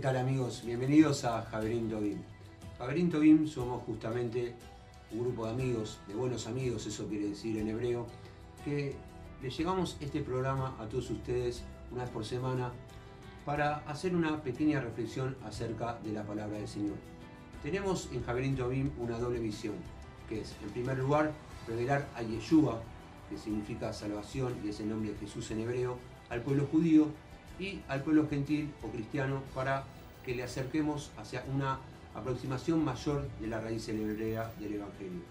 tal amigos? Bienvenidos a Javerín Tobim. Javerín Tobim somos justamente un grupo de amigos, de buenos amigos, eso quiere decir en hebreo, que les llevamos este programa a todos ustedes una vez por semana para hacer una pequeña reflexión acerca de la palabra del Señor. Tenemos en Javerín Tobim una doble misión, que es, en primer lugar, revelar a Yeshua, que significa salvación y es el nombre de Jesús en hebreo, al pueblo judío y al pueblo gentil o cristiano para que le acerquemos hacia una aproximación mayor de la raíz hebrea del Evangelio.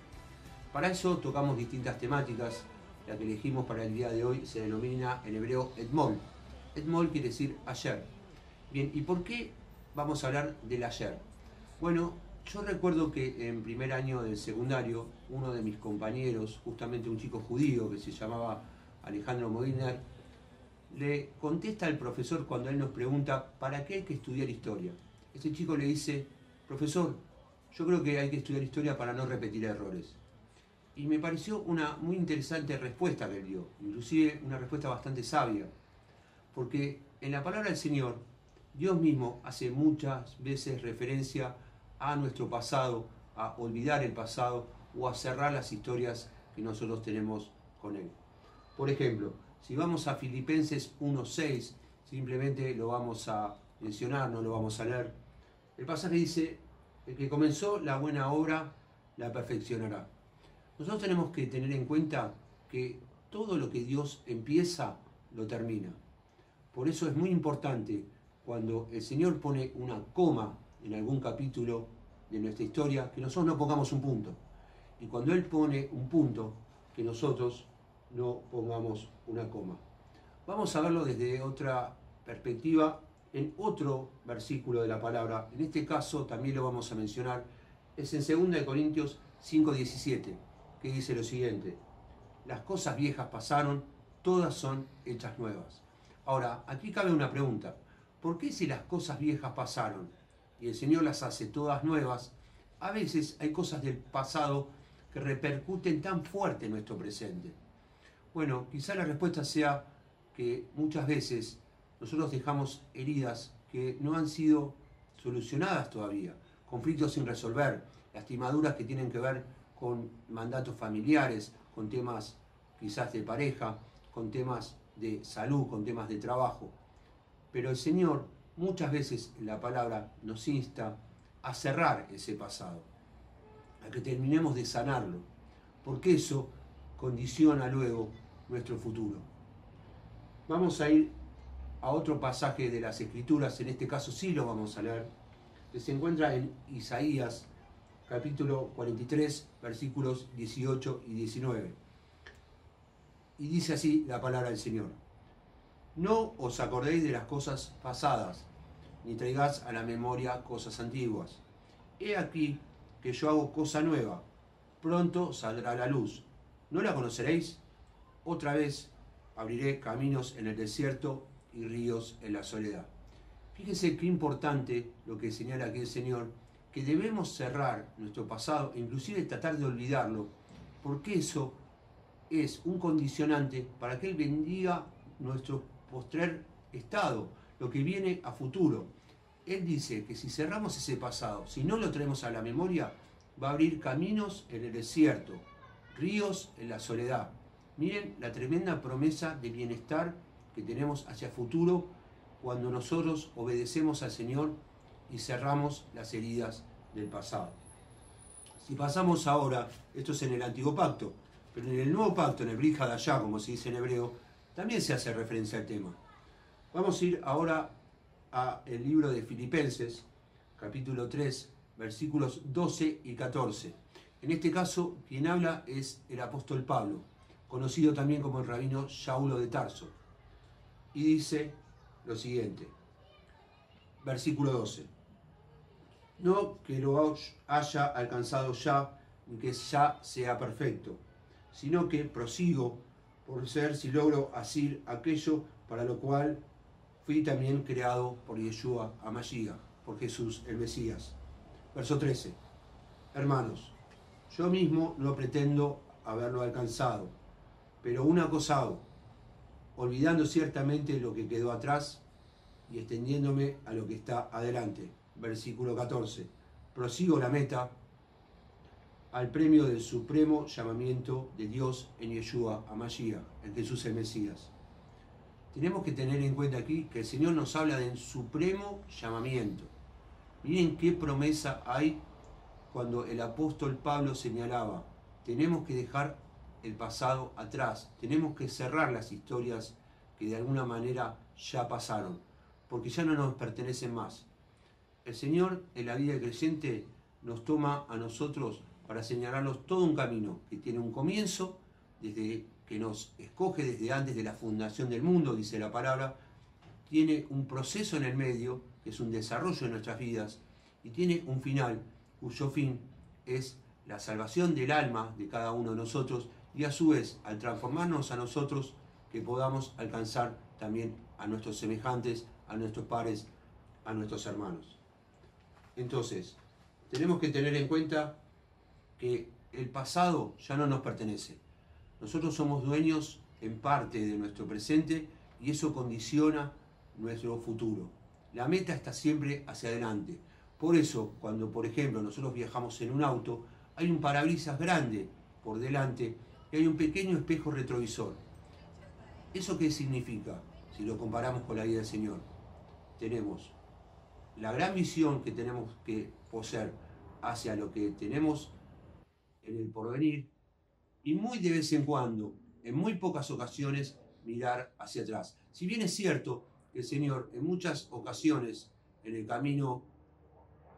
Para eso tocamos distintas temáticas. La que elegimos para el día de hoy se denomina en hebreo Etmol. Etmol quiere decir ayer. Bien, ¿y por qué vamos a hablar del ayer? Bueno, yo recuerdo que en primer año del secundario, uno de mis compañeros, justamente un chico judío que se llamaba Alejandro Modiner, le contesta al profesor cuando él nos pregunta ¿para qué hay que estudiar historia? Ese chico le dice, profesor, yo creo que hay que estudiar historia para no repetir errores. Y me pareció una muy interesante respuesta que él dio, inclusive una respuesta bastante sabia, porque en la palabra del Señor, Dios mismo hace muchas veces referencia a nuestro pasado, a olvidar el pasado o a cerrar las historias que nosotros tenemos con Él. Por ejemplo, si vamos a Filipenses 1:6, simplemente lo vamos a mencionar, no lo vamos a leer. El pasaje dice, el que comenzó la buena obra la perfeccionará. Nosotros tenemos que tener en cuenta que todo lo que Dios empieza, lo termina. Por eso es muy importante cuando el Señor pone una coma en algún capítulo de nuestra historia, que nosotros no pongamos un punto. Y cuando Él pone un punto, que nosotros no pongamos una coma. Vamos a verlo desde otra perspectiva en otro versículo de la palabra. En este caso también lo vamos a mencionar. Es en 2 Corintios 5:17, que dice lo siguiente. Las cosas viejas pasaron, todas son hechas nuevas. Ahora, aquí cabe una pregunta. ¿Por qué si las cosas viejas pasaron y el Señor las hace todas nuevas, a veces hay cosas del pasado que repercuten tan fuerte en nuestro presente? Bueno, quizá la respuesta sea que muchas veces nosotros dejamos heridas que no han sido solucionadas todavía, conflictos sin resolver, lastimaduras que tienen que ver con mandatos familiares, con temas quizás de pareja, con temas de salud, con temas de trabajo. Pero el Señor muchas veces en la palabra nos insta a cerrar ese pasado, a que terminemos de sanarlo, porque eso condiciona luego nuestro futuro. Vamos a ir a otro pasaje de las Escrituras, en este caso sí lo vamos a leer, que se encuentra en Isaías, capítulo 43, versículos 18 y 19. Y dice así la palabra del Señor. No os acordéis de las cosas pasadas, ni traigáis a la memoria cosas antiguas. He aquí que yo hago cosa nueva, pronto saldrá la luz. ¿No la conoceréis? Otra vez abriré caminos en el desierto y ríos en la soledad. Fíjese qué importante lo que señala aquí el Señor, que debemos cerrar nuestro pasado e inclusive tratar de olvidarlo, porque eso es un condicionante para que Él bendiga nuestro postrer estado, lo que viene a futuro. Él dice que si cerramos ese pasado, si no lo traemos a la memoria, va a abrir caminos en el desierto, ríos en la soledad. Miren la tremenda promesa de bienestar que tenemos hacia futuro cuando nosotros obedecemos al Señor y cerramos las heridas del pasado. Si pasamos ahora, esto es en el Antiguo Pacto, pero en el Nuevo Pacto, en el Brit Hadashah, como se dice en hebreo, también se hace referencia al tema. Vamos a ir ahora al libro de Filipenses, capítulo 3, versículos 12 y 14. En este caso, quien habla es el apóstol Pablo, conocido también como el rabino Saulo de Tarso. Y dice lo siguiente, versículo 12. No que lo haya alcanzado ya, ni que ya sea perfecto, sino que prosigo por ser si logro asir aquello para lo cual fui también creado por Yeshua HaMashiach, por Jesús el Mesías. Verso 13. Hermanos, yo mismo no pretendo haberlo alcanzado, pero una cosa hago, olvidando ciertamente lo que quedó atrás y extendiéndome a lo que está adelante. Versículo 14. Prosigo la meta al premio del supremo llamamiento de Dios en Yeshua HaMashiach, en Jesús el Mesías. Tenemos que tener en cuenta aquí que el Señor nos habla del supremo llamamiento. Miren qué promesa hay cuando el apóstol Pablo señalaba: tenemos que dejar el pasado atrás, tenemos que cerrar las historias que de alguna manera ya pasaron, porque ya no nos pertenecen más. El Señor en la vida del creyente nos toma a nosotros para señalarnos todo un camino que tiene un comienzo, desde que nos escoge desde antes de la fundación del mundo, dice la palabra, tiene un proceso en el medio, que es un desarrollo de nuestras vidas, y tiene un final, cuyo fin es la salvación del alma de cada uno de nosotros, y a su vez, al transformarnos a nosotros, que podamos alcanzar también a nuestros semejantes, a nuestros pares, a nuestros hermanos. Entonces, tenemos que tener en cuenta que el pasado ya no nos pertenece. Nosotros somos dueños en parte de nuestro presente y eso condiciona nuestro futuro. La meta está siempre hacia adelante. Por eso, cuando por ejemplo nosotros viajamos en un auto, hay un parabrisas grande por delante y hay un pequeño espejo retrovisor. ¿Eso qué significa? Si lo comparamos con la vida del Señor, tenemos la gran visión que tenemos que poseer hacia lo que tenemos en el porvenir, y muy de vez en cuando, en muy pocas ocasiones, mirar hacia atrás. Si bien es cierto que el Señor en muchas ocasiones en el camino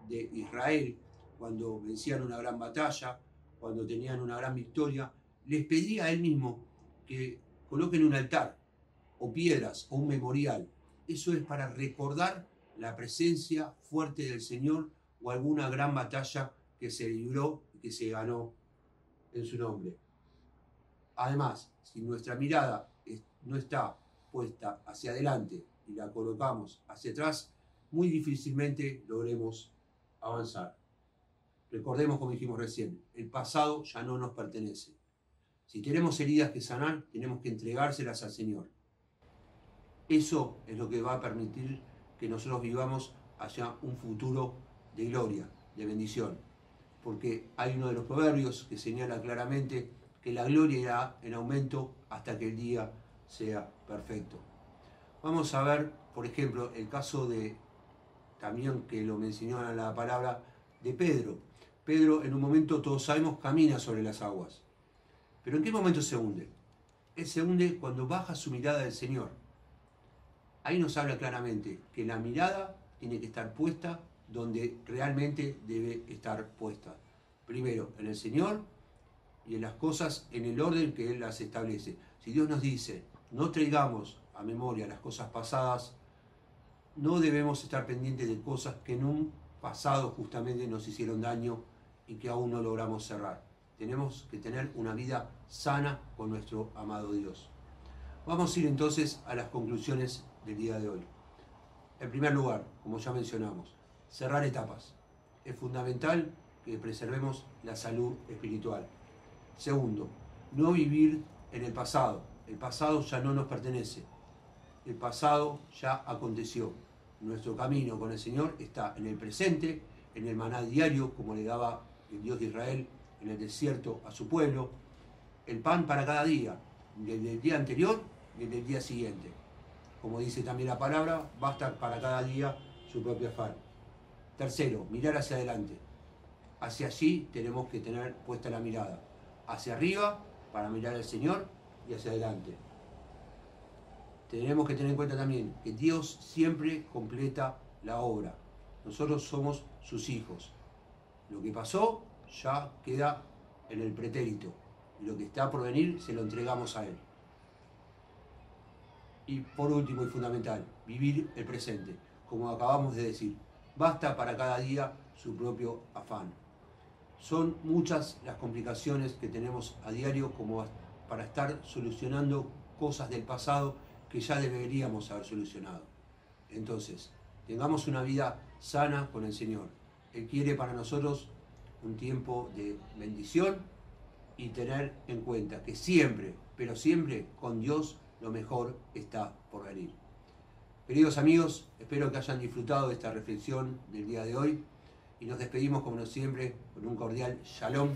de Israel, cuando vencían una gran batalla, cuando tenían una gran victoria, les pedía a Él mismo que coloquen un altar o piedras o un memorial. Eso es para recordar la presencia fuerte del Señor o alguna gran batalla que se libró y que se ganó en su nombre. Además, si nuestra mirada no está puesta hacia adelante y la colocamos hacia atrás, muy difícilmente logremos avanzar. Recordemos, como dijimos recién, el pasado ya no nos pertenece. Si tenemos heridas que sanar, tenemos que entregárselas al Señor. Eso es lo que va a permitir que nosotros vivamos hacia un futuro de gloria, de bendición. Porque hay uno de los proverbios que señala claramente que la gloria irá en aumento hasta que el día sea perfecto. Vamos a ver, por ejemplo, el caso de, también que lo mencionó en la palabra, de Pedro. Pedro en un momento, todos sabemos, camina sobre las aguas. Pero ¿en qué momento se hunde? Él se hunde cuando baja su mirada del Señor. Ahí nos habla claramente que la mirada tiene que estar puesta donde realmente debe estar puesta. Primero, en el Señor y en las cosas en el orden que Él las establece. Si Dios nos dice, no traigamos a memoria las cosas pasadas, no debemos estar pendientes de cosas que en un pasado justamente nos hicieron daño y que aún no logramos cerrar. Tenemos que tener una vida sana con nuestro amado Dios. Vamos a ir entonces a las conclusiones del día de hoy. En primer lugar, como ya mencionamos, cerrar etapas. Es fundamental que preservemos la salud espiritual. Segundo, no vivir en el pasado. El pasado ya no nos pertenece. El pasado ya aconteció. Nuestro camino con el Señor está en el presente, en el maná diario, como le daba el Dios de Israel en el desierto a su pueblo, el pan para cada día, desde el día anterior y el del día siguiente. Como dice también la palabra, basta para cada día su propio afán. Tercero, mirar hacia adelante. Hacia allí tenemos que tener puesta la mirada. Hacia arriba, para mirar al Señor, y hacia adelante. Tenemos que tener en cuenta también que Dios siempre completa la obra. Nosotros somos sus hijos. Lo que pasó ya queda en el pretérito. Y lo que está por venir se lo entregamos a Él. Y por último y fundamental, vivir el presente. Como acabamos de decir, basta para cada día su propio afán. Son muchas las complicaciones que tenemos a diario como para estar solucionando cosas del pasado que ya deberíamos haber solucionado. Entonces, tengamos una vida sana con el Señor. Él quiere para nosotros un tiempo de bendición y tener en cuenta que siempre, pero siempre con Dios, lo mejor está por venir. Queridos amigos, espero que hayan disfrutado de esta reflexión del día de hoy y nos despedimos como siempre con un cordial Shalom